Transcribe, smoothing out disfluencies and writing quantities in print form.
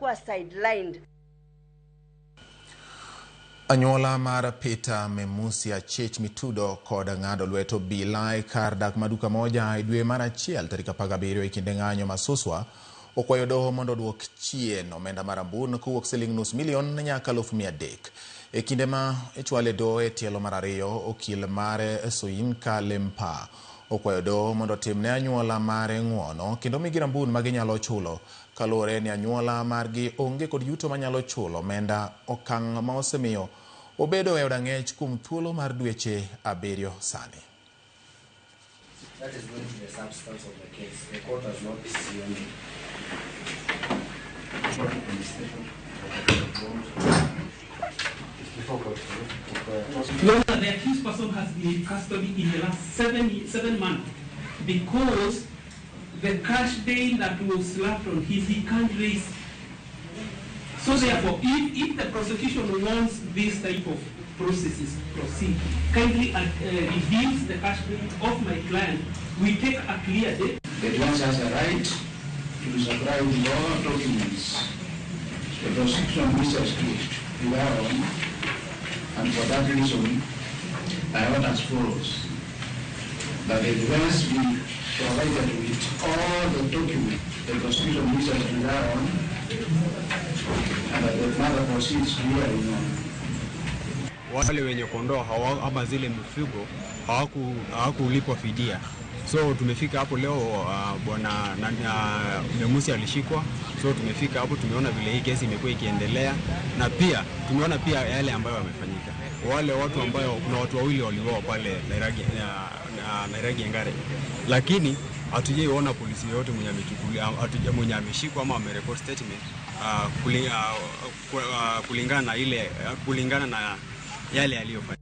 were sidelined. Anyuola mar Peter Memusia Chich Mitudo kod ng'ado lweto bilai kar dak maduka moja e dwe mar achiel tarik 17 e kinde ng'anyo ma Suswa okwayo doho mondo duok chien omenda mar ambun kowuok $500,000 nyaka $300,000 e kinde ma ichwale doho e tielo mar ariyo. Okil mare Soyinka Lempa okwayo doho mondo timne anyuola mare ng'uono kendo migi ambun ma ginyalo chulo kaluwore ni anyuola margi onge kod yuto manyalo chulo omenda okang' ma osemiyo obedo e od ang'ech kuom thuolo mar dweche 7 sani. That is going to be the substance of the case. The court has not seen the accused person has been in custody in the last 7 months because the cash bail that was slapped on he can't raise. So therefore, if the prosecution wants this type of processes proceed, kindly reveals the cash bail of my client. We take a clear date. The defense has a right to supply with all documents the prosecution wishes to rely on, and for that reason, I order as follows: that the defense be provided with all the documents the prosecution wishes to rely on, and that the matter proceeds hearing on. Wale wenye kondoo ama zile mifugo hawakulipwa fidia. So tumefika hapo leo, bwana Memusia alishikwa. So tumefika hapo, tumeona vile hii kesi imekuwa ikiendelea, na pia tumeona pia yale ambayo yamefanyika. Wale watu ambao kuna watu wawili waliuawa pale Nairagi Ngare, lakini hatujaiona polisi yote mwenye amechukulia, mwenye ameshikwa ama amerecord statement kulingana na yale aliyofanya.